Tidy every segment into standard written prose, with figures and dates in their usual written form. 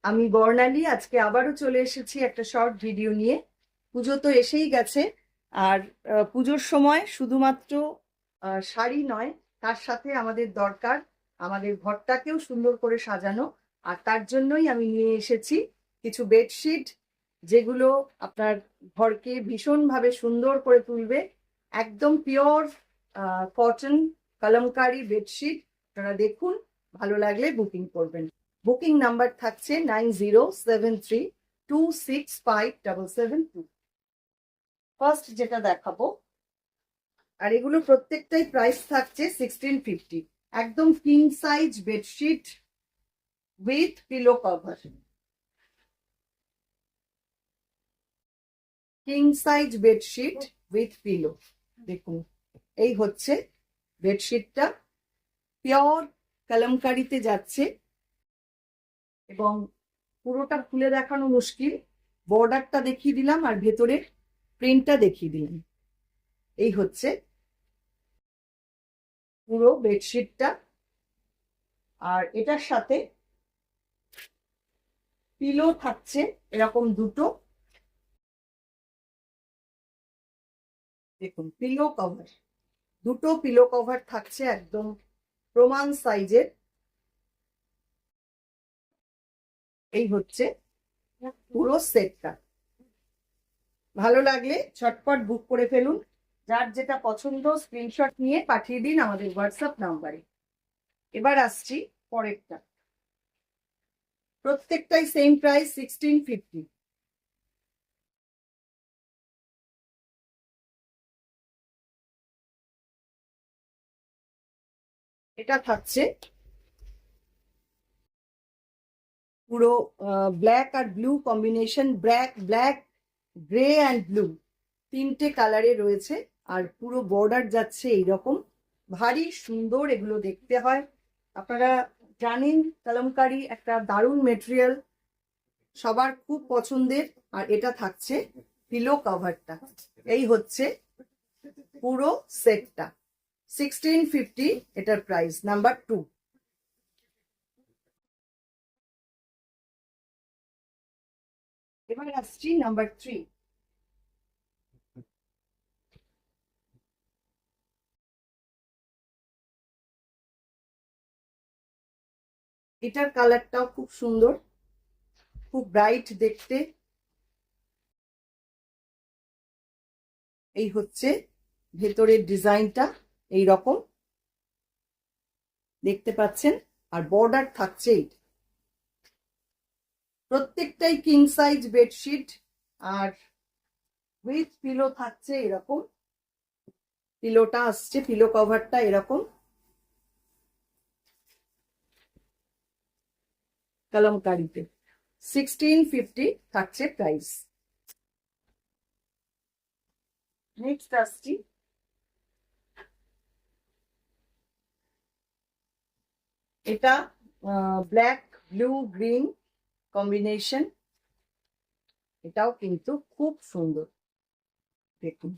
আমি বর্ণালী আজকে আবারও চলে এসেছি একটা শর্ট ভিডিও নিয়ে। পুজো তো এসেই গেছে, আর পুজোর সময় শুধুমাত্র শাড়ি নয়, তার সাথে আমাদের দরকার আমাদের ঘরটাকেও সুন্দর করে সাজানো। আর তার জন্যই আমি নিয়ে এসেছি কিছু বেডশিট, যেগুলো আপনার ঘরকে ভীষণভাবে সুন্দর করে তুলবে। একদম পিওর কটন কলমকারী বেডশিট। আপনারা দেখুন, ভালো লাগলে বুকিং করবেন। বুকিং নাম্বার থাকছে 9073265772। ফার্স্ট যেটা দেখাবো, আর এগুলো প্রত্যেকটাই প্রাইস থাকছে 1650। একদম king size bedsheet with pillow cover. King size bedsheet with pillow. দেখুন, এই হচ্ছে বেডশিটটা, পিওর কলমকারিতে যাচ্ছে এবং পুরোটা খুলে দেখানো মুশকিল। বর্ডারটা দেখিয়ে দিলাম আর ভেতরের প্রিন্টটা দেখিয়ে দিলাম। এই হচ্ছে পুরো বেডশিটটা, আর এটার সাথে পিলো থাকছে এরকম দুটো। দেখুন, পিলো কভার, দুটো পিলো কভার থাকছে একদম প্রমাণ সাইজের। এই হচ্ছে পুরো সেটটা। ভালো লাগলে ঝটপট বুক করে ফেলুন। যার যেটা পছন্দ স্ক্রিনশট নিয়ে পাঠিয়ে দিন আমাদের হোয়াটসঅ্যাপ নাম্বারে। এবার আসছি পরেরটা। প্রত্যেকটাই সেম প্রাইস 1650। এটা থাকছে পুরো ব্ল্যাক আর blue combination, black black grey and blue, তিনটে কালারে রয়েছে। আর পুরো বর্ডার যাচ্ছে এইরকম, ভারী সুন্দর এগুলো দেখতে হয়। আপনারা জানেন কলমকারি একটা দারুণ মেটেরিয়াল, সবার খুব পছন্দের। আর এটা থাকছে পিলো কভারটা। এই হচ্ছে পুরো সেটটা 1650, এটার প্রাইস নাম্বার 2। এবার আসছি নাম্বার 3। এটার কালারটাও খুব সুন্দর, খুব ব্রাইট দেখতে। এই হচ্ছে ভেতরের ডিজাইনটা, এই রকম দেখতে পাচ্ছেন। আর বর্ডার থাকছে এই। প্রত্যেকটাই কিং সাইজ বেডশিট, আর উইথ পিলো থাকছে এরকম। পিলোটা আসছে, পিলো কভারটা এরকম কলমকারিতে। 1650 থাকছে প্রাইস। নেক্সট আসছি, এটা ব্ল্যাক ব্লু গ্রিন কম্বিনেশন। এটাও কিন্তু খুব সুন্দর, দেখুন।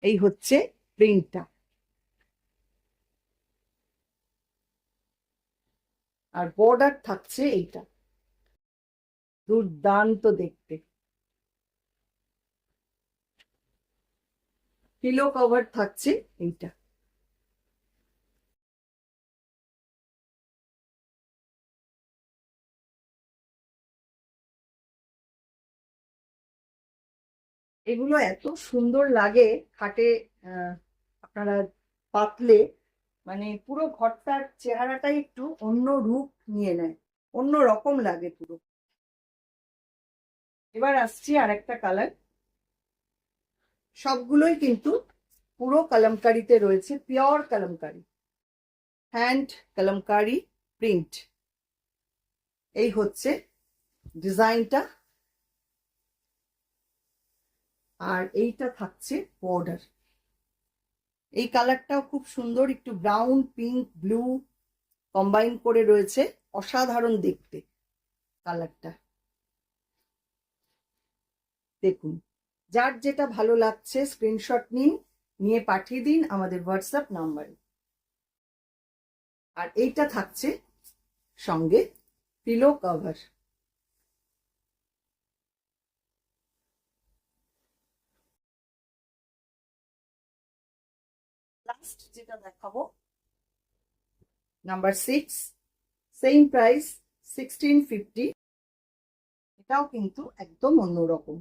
এই হচ্ছে প্রিন্টটা, আর বর্ডার থাকছে এইটা, দুর্দান্ত দেখতে। পিলো কভার থাকছে এইটা। এগুলো এত সুন্দর লাগে খাটে, আপনারা পাতলে মানে পুরো ঘরটার চেহারাটাই একটু অন্য রূপ নিয়ে নেয়, অন্য রকম লাগে পুরো। এবার আসছি আর একটা কালার। সবগুলোই কিন্তু পুরো কলমকারিতে রয়েছে, pure kalamkari, hand kalamkari print. এই হচ্ছে ডিজাইনটা, আর এইটা থাকছে বর্ডার। এই কালারটাও খুব সুন্দর, একটু ব্রাউন পিঙ্ক ব্লু কম্বাইন করে রয়েছে, অসাধারণ দেখতে কালারটা। দেখুন, যার যেটা ভালো লাগছে স্ক্রিনশট নিন, নিয়ে পাঠিয়ে দিন আমাদের হোয়াটসঅ্যাপ নাম্বারে। আর এইটা থাকছে সঙ্গে পিলো কভার। লাস্ট যেটা দেখাবো নাম্বার 6, সেম প্রাইস 1650। এটাও কিন্তু একদম অন্যরকম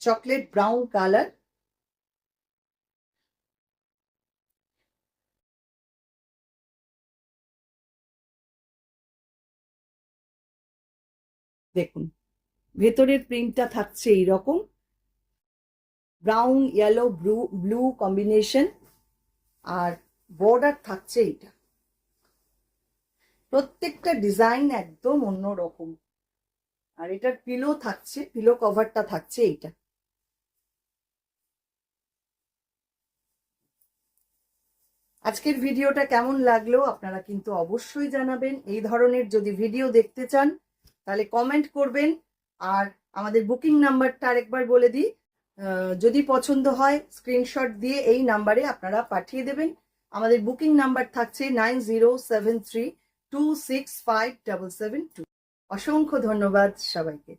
চকলেট ব্রাউন কালার। দেখুন ভেতরের প্রিন্টটা থাকছে এইরকম, ব্রাউন ইয়েলো ব্লু কম্বিনেশন, আর বর্ডার থাকছে এইটা। প্রত্যেকটা ডিজাইন একদম অন্যরকম। আর এটার পিলো থাকছে, পিলো কভারটা থাকছে এইটা। আজকের ভিডিওটা কেমন লাগলো আপনারা কিন্তু অবশ্যই জানাবেন। এই ধরনের যদি ভিডিও দেখতে চান তাহলে কমেন্ট করবেন। আর আমাদের বুকিং নাম্বারটা আরেকবার বলে দিই, যদি পছন্দ হয় স্ক্রিনশট দিয়ে এই নাম্বারে আপনারা পাঠিয়ে দেবেন। আমাদের বুকিং নাম্বার থাকছে 9073265772। অসংখ্য ধন্যবাদ সবাইকে।